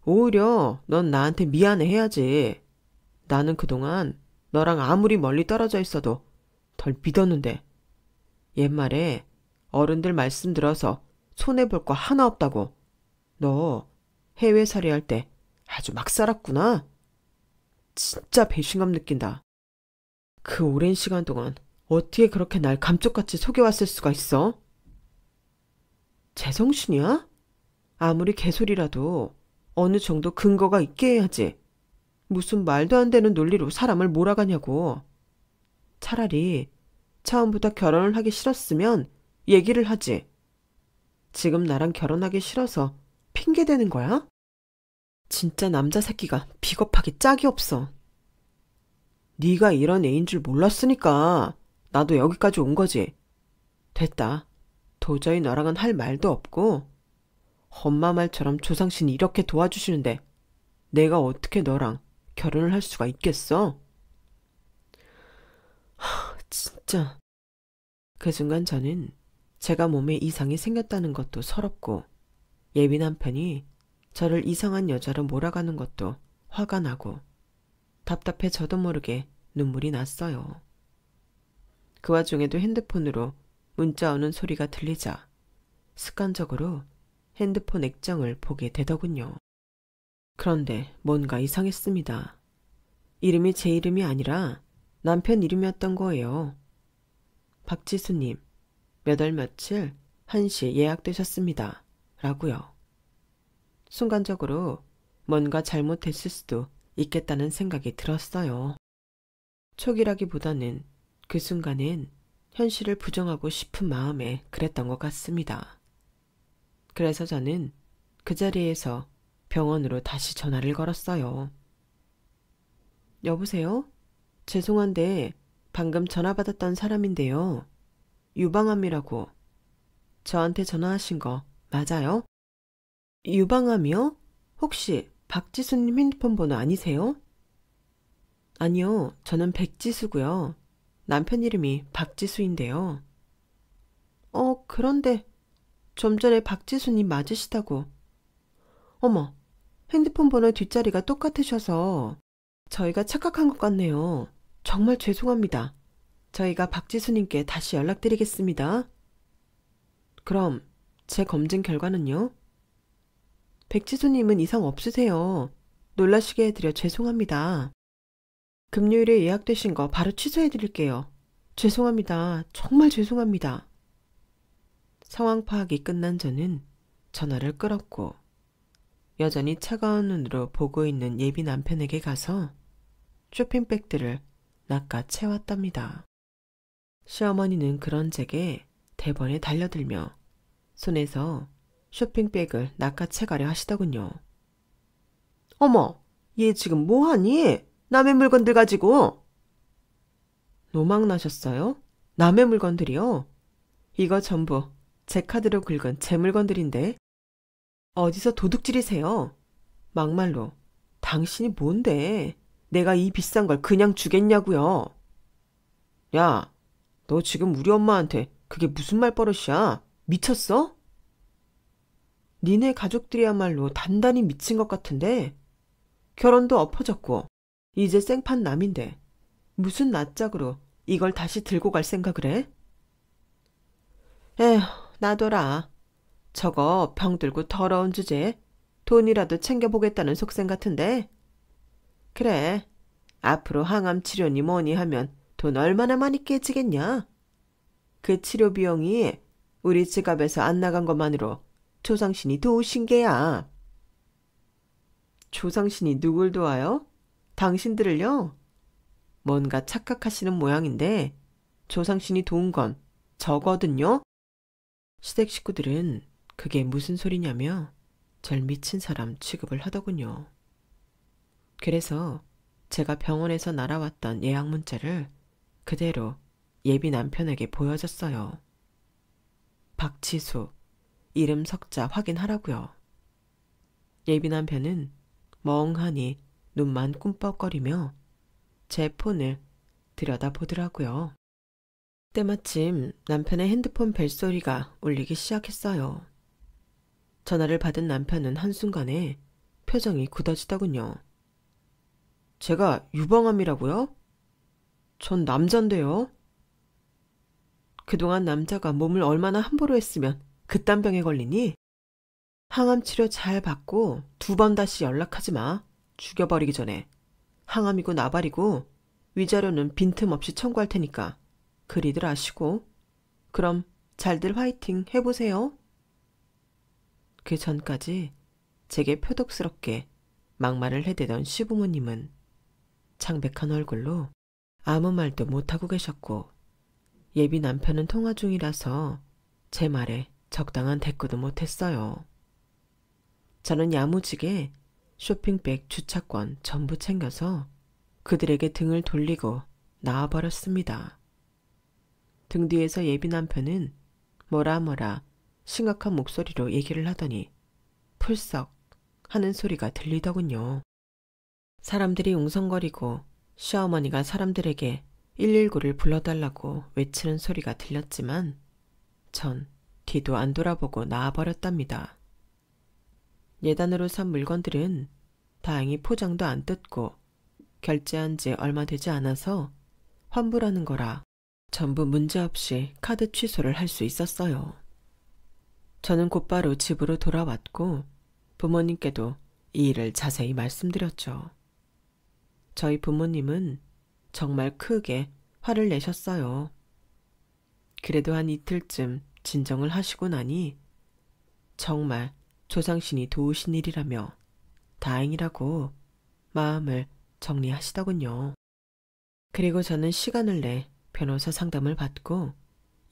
오히려 넌 나한테 미안해 해야지. 나는 그동안 너랑 아무리 멀리 떨어져 있어도 덜 믿었는데 옛말에 어른들 말씀 들어서 손해볼 거 하나 없다고. 너 해외살이 할 때 아주 막 살았구나. 진짜 배신감 느낀다. 그 오랜 시간 동안 어떻게 그렇게 날 감쪽같이 속여왔을 수가 있어? 제정신이야? 아무리 개소리라도 어느 정도 근거가 있게 해야지. 무슨 말도 안 되는 논리로 사람을 몰아가냐고. 차라리 처음부터 결혼을 하기 싫었으면 얘기를 하지. 지금 나랑 결혼하기 싫어서 핑계대는 거야? 진짜 남자 새끼가 비겁하기 짝이 없어. 네가 이런 애인 줄 몰랐으니까 나도 여기까지 온 거지. 됐다. 도저히 너랑은 할 말도 없고 엄마 말처럼 조상신이 이렇게 도와주시는데 내가 어떻게 너랑 결혼을 할 수가 있겠어? 진짜. 그 순간 저는 제가 몸에 이상이 생겼다는 것도 서럽고 예비 남편이 저를 이상한 여자로 몰아가는 것도 화가 나고 답답해 저도 모르게 눈물이 났어요. 그 와중에도 핸드폰으로 문자 오는 소리가 들리자 습관적으로 핸드폰 액정을 보게 되더군요. 그런데 뭔가 이상했습니다. 이름이 제 이름이 아니라 남편 이름이었던 거예요. 박지수님, 몇 월 며칠 1시 예약되셨습니다. 라고요. 순간적으로 뭔가 잘못했을 수도 있겠다는 생각이 들었어요. 촉이라기보다는 그 순간엔 현실을 부정하고 싶은 마음에 그랬던 것 같습니다. 그래서 저는 그 자리에서 병원으로 다시 전화를 걸었어요. 여보세요? 죄송한데 방금 전화 받았던 사람인데요. 유방암이라고. 저한테 전화하신 거 맞아요? 유방암이요? 혹시 박지수님 핸드폰 번호 아니세요? 아니요, 저는 백지수고요. 남편 이름이 박지수인데요. 그런데 좀 전에 박지수님 맞으시다고. 어머, 핸드폰 번호 뒷자리가 똑같으셔서 저희가 착각한 것 같네요. 정말 죄송합니다. 저희가 박지수님께 다시 연락드리겠습니다. 그럼 제 검진 결과는요? 백지수님은 이상 없으세요. 놀라시게 해드려 죄송합니다. 금요일에 예약되신 거 바로 취소해드릴게요. 죄송합니다. 정말 죄송합니다. 상황 파악이 끝난 저는 전화를 끊었고 여전히 차가운 눈으로 보고 있는 예비 남편에게 가서 쇼핑백들을 낚아채웠답니다. 시어머니는 그런 제게 대번에 달려들며 손에서 쇼핑백을 낚아채가려 하시더군요. 어머, 얘 지금 뭐하니? 남의 물건들 가지고. 노망 나셨어요? 남의 물건들이요? 이거 전부 제 카드로 긁은 제 물건들인데. 어디서 도둑질이세요? 막말로 당신이 뭔데 내가 이 비싼 걸 그냥 주겠냐고요. 야, 너 지금 우리 엄마한테 그게 무슨 말버릇이야? 미쳤어? 니네 가족들이야말로 단단히 미친 것 같은데 결혼도 엎어졌고 이제 생판 남인데 무슨 낯짝으로 이걸 다시 들고 갈 생각을 해? 에휴, 놔둬라. 저거 병들고 더러운 주제에 돈이라도 챙겨보겠다는 속셈 같은데. 그래, 앞으로 항암 치료니 뭐니 하면 돈 얼마나 많이 깨지겠냐? 그 치료 비용이 우리 지갑에서 안 나간 것만으로 조상신이 도우신 게야. 조상신이 누굴 도와요? 당신들을요? 뭔가 착각하시는 모양인데 조상신이 도운 건 저거든요? 시댁 식구들은 그게 무슨 소리냐며 절 미친 사람 취급을 하더군요. 그래서 제가 병원에서 날아왔던 예약 문자를 그대로 예비 남편에게 보여줬어요. 박지수, 이름 석자 확인하라고요. 예비 남편은 멍하니 눈만 꿈뻑거리며 제 폰을 들여다보더라고요. 때마침 남편의 핸드폰 벨소리가 울리기 시작했어요. 전화를 받은 남편은 한순간에 표정이 굳어지더군요. 제가 유방암이라고요? 전 남잔데요. 그동안 남자가 몸을 얼마나 함부로 했으면 그딴 병에 걸리니? 항암 치료 잘 받고 2번 다시 연락하지 마. 죽여버리기 전에. 항암이고 나발이고 위자료는 빈틈없이 청구할 테니까 그리들 아시고. 그럼 잘들 화이팅 해보세요. 그 전까지 제게 표독스럽게 막말을 해대던 시부모님은 창백한 얼굴로 아무 말도 못하고 계셨고 예비 남편은 통화 중이라서 제 말에 적당한 대꾸도 못했어요. 저는 야무지게 쇼핑백 주차권 전부 챙겨서 그들에게 등을 돌리고 나와버렸습니다. 등 뒤에서 예비 남편은 뭐라 심각한 목소리로 얘기를 하더니 풀썩 하는 소리가 들리더군요. 사람들이 웅성거리고 시어머니가 사람들에게 119를 불러달라고 외치는 소리가 들렸지만 전 뒤도 안 돌아보고 나와버렸답니다. 예단으로 산 물건들은 다행히 포장도 안 뜯고 결제한 지 얼마 되지 않아서 환불하는 거라 전부 문제없이 카드 취소를 할 수 있었어요. 저는 곧바로 집으로 돌아왔고 부모님께도 이 일을 자세히 말씀드렸죠. 저희 부모님은 정말 크게 화를 내셨어요. 그래도 한 이틀쯤 진정을 하시고 나니 정말 조상신이 도우신 일이라며 다행이라고 마음을 정리하시더군요. 그리고 저는 시간을 내 변호사 상담을 받고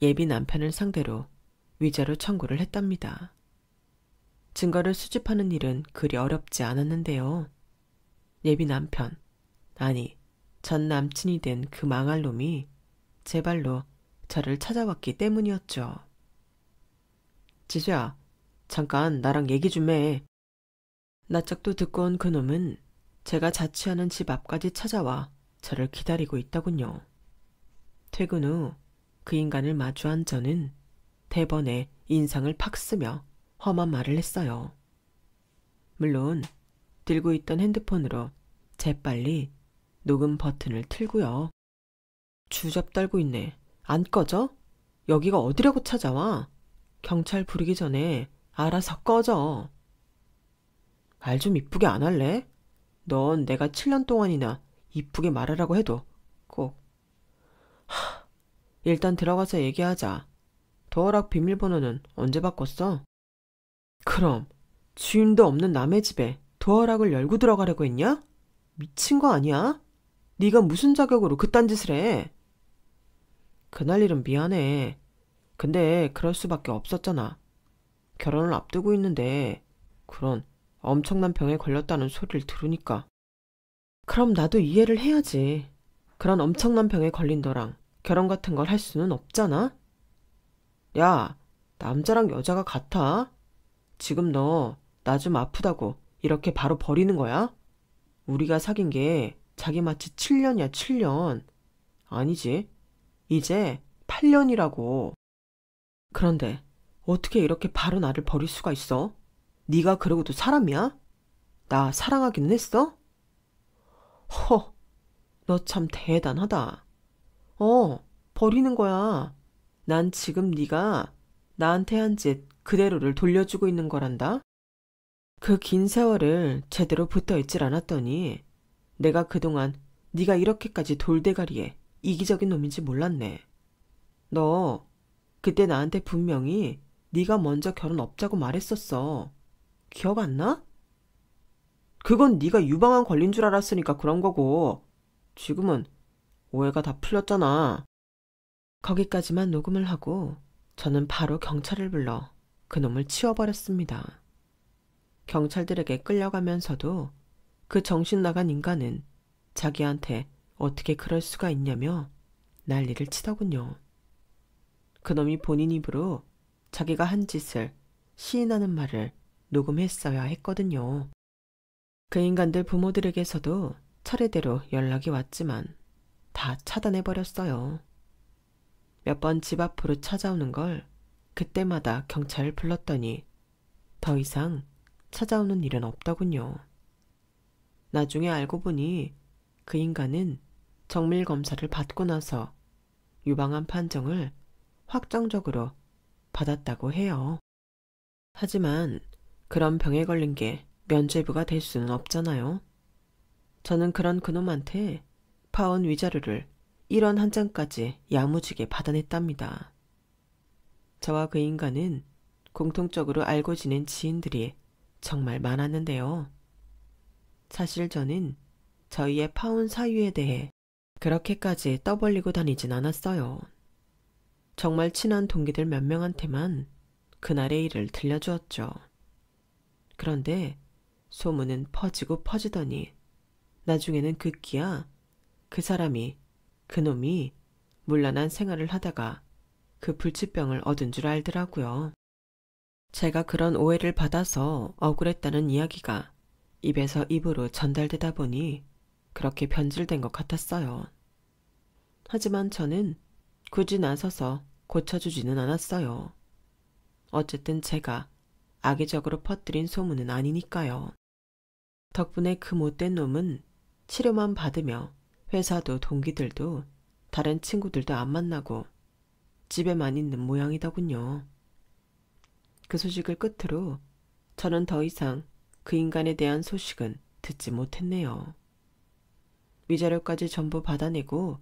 예비 남편을 상대로 위자료 청구를 했답니다. 증거를 수집하는 일은 그리 어렵지 않았는데요. 예비 남편, 아니 전 남친이 된 그 망할 놈이 제 발로 저를 찾아왔기 때문이었죠. 지수야, 잠깐 나랑 얘기 좀 해. 낯짝도 듣고 온 그놈은 제가 자취하는 집 앞까지 찾아와 저를 기다리고 있더군요. 퇴근 후 그 인간을 마주한 저는 대번에 인상을 팍 쓰며 험한 말을 했어요. 물론 들고 있던 핸드폰으로 재빨리 녹음 버튼을 틀고요. 주접 떨고 있네. 안 꺼져? 여기가 어디라고 찾아와? 경찰 부르기 전에 알아서 꺼져. 말 좀 이쁘게 안 할래? 넌 내가 7년 동안이나 이쁘게 말하라고 해도 꼭. 일단 들어가서 얘기하자. 도어락 비밀번호는 언제 바꿨어? 그럼 주인도 없는 남의 집에 도어락을 열고 들어가려고 했냐? 미친 거 아니야? 네가 무슨 자격으로 그딴 짓을 해? 그날 일은 미안해. 근데 그럴 수밖에 없었잖아. 결혼을 앞두고 있는데 그런 엄청난 병에 걸렸다는 소리를 들으니까. 그럼 나도 이해를 해야지. 그런 엄청난 병에 걸린 너랑 결혼 같은 걸 할 수는 없잖아? 야, 남자랑 여자가 같아? 지금 너 나 좀 아프다고 이렇게 바로 버리는 거야? 우리가 사귄 게 자기마치 7년이야, 7년. 아니지. 이제 8년이라고. 그런데 어떻게 이렇게 바로 나를 버릴 수가 있어? 네가 그러고도 사람이야? 나 사랑하기는 했어? 허, 너 참 대단하다. 버리는 거야. 난 지금 네가 나한테 한 짓 그대로를 돌려주고 있는 거란다. 그 긴 세월을 제대로 붙어 있질 않았더니 내가 그동안 네가 이렇게까지 돌대가리에 이기적인 놈인지 몰랐네. 너 그때 나한테 분명히 네가 먼저 결혼 없자고 말했었어. 기억 안 나? 그건 네가 유방암 걸린 줄 알았으니까 그런 거고 지금은 오해가 다 풀렸잖아. 거기까지만 녹음을 하고 저는 바로 경찰을 불러 그놈을 치워버렸습니다. 경찰들에게 끌려가면서도 그 정신 나간 인간은 자기한테 어떻게 그럴 수가 있냐며 난리를 치더군요. 그놈이 본인 입으로 자기가 한 짓을 시인하는 말을 녹음했어야 했거든요. 그 인간들 부모들에게서도 차례대로 연락이 왔지만 다 차단해버렸어요. 몇 번 집 앞으로 찾아오는 걸 그때마다 경찰을 불렀더니 더 이상 찾아오는 일은 없더군요. 나중에 알고 보니 그 인간은 정밀 검사를 받고 나서 유방암 판정을 확정적으로 받았다고 해요. 하지만 그런 병에 걸린 게 면죄부가 될 수는 없잖아요. 저는 그런 그놈한테 파온 위자료를 1원 한 장까지 야무지게 받아냈답니다. 저와 그 인간은 공통적으로 알고 지낸 지인들이 정말 많았는데요. 사실 저는 저희의 파온 사유에 대해 그렇게까지 떠벌리고 다니진 않았어요. 정말 친한 동기들 몇 명한테만 그날의 일을 들려주었죠. 그런데 소문은 퍼지고 퍼지더니 나중에는 급기야 그 놈이 문란한 생활을 하다가 그 불치병을 얻은 줄 알더라고요. 제가 그런 오해를 받아서 억울했다는 이야기가 입에서 입으로 전달되다 보니 그렇게 변질된 것 같았어요. 하지만 저는 굳이 나서서 고쳐주지는 않았어요. 어쨌든 제가 악의적으로 퍼뜨린 소문은 아니니까요. 덕분에 그 못된 놈은 치료만 받으며 회사도 동기들도 다른 친구들도 안 만나고 집에만 있는 모양이더군요. 그 소식을 끝으로 저는 더 이상 그 인간에 대한 소식은 듣지 못했네요. 위자료까지 전부 받아내고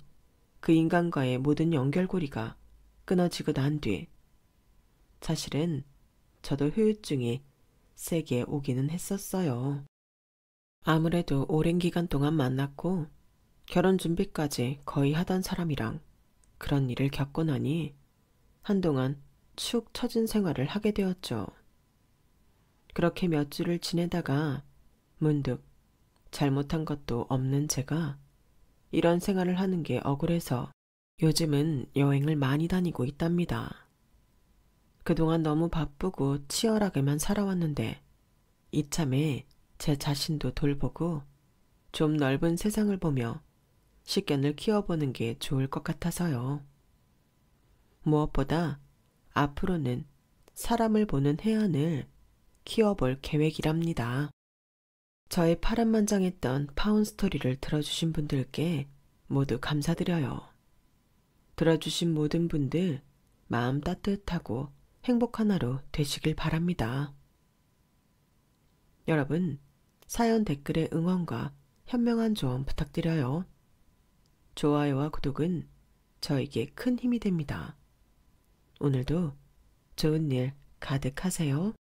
그 인간과의 모든 연결고리가 끊어지고 난 뒤 사실은 저도 후유증이 세게 오기는 했었어요. 아무래도 오랜 기간 동안 만났고 결혼 준비까지 거의 하던 사람이랑 그런 일을 겪고 나니 한동안 축 처진 생활을 하게 되었죠. 그렇게 몇 주를 지내다가 문득 잘못한 것도 없는 제가 이런 생활을 하는 게 억울해서 요즘은 여행을 많이 다니고 있답니다. 그동안 너무 바쁘고 치열하게만 살아왔는데 이참에 제 자신도 돌보고 좀 넓은 세상을 보며 식견을 키워보는 게 좋을 것 같아서요. 무엇보다 앞으로는 사람을 보는 해안을 키워볼 계획이랍니다. 저의 파란만장했던 파운스토리를 들어주신 분들께 모두 감사드려요. 들어주신 모든 분들 마음 따뜻하고 행복한 하루 되시길 바랍니다. 여러분, 사연 댓글에 응원과 현명한 조언 부탁드려요. 좋아요와 구독은 저에게 큰 힘이 됩니다. 오늘도 좋은 일 가득하세요.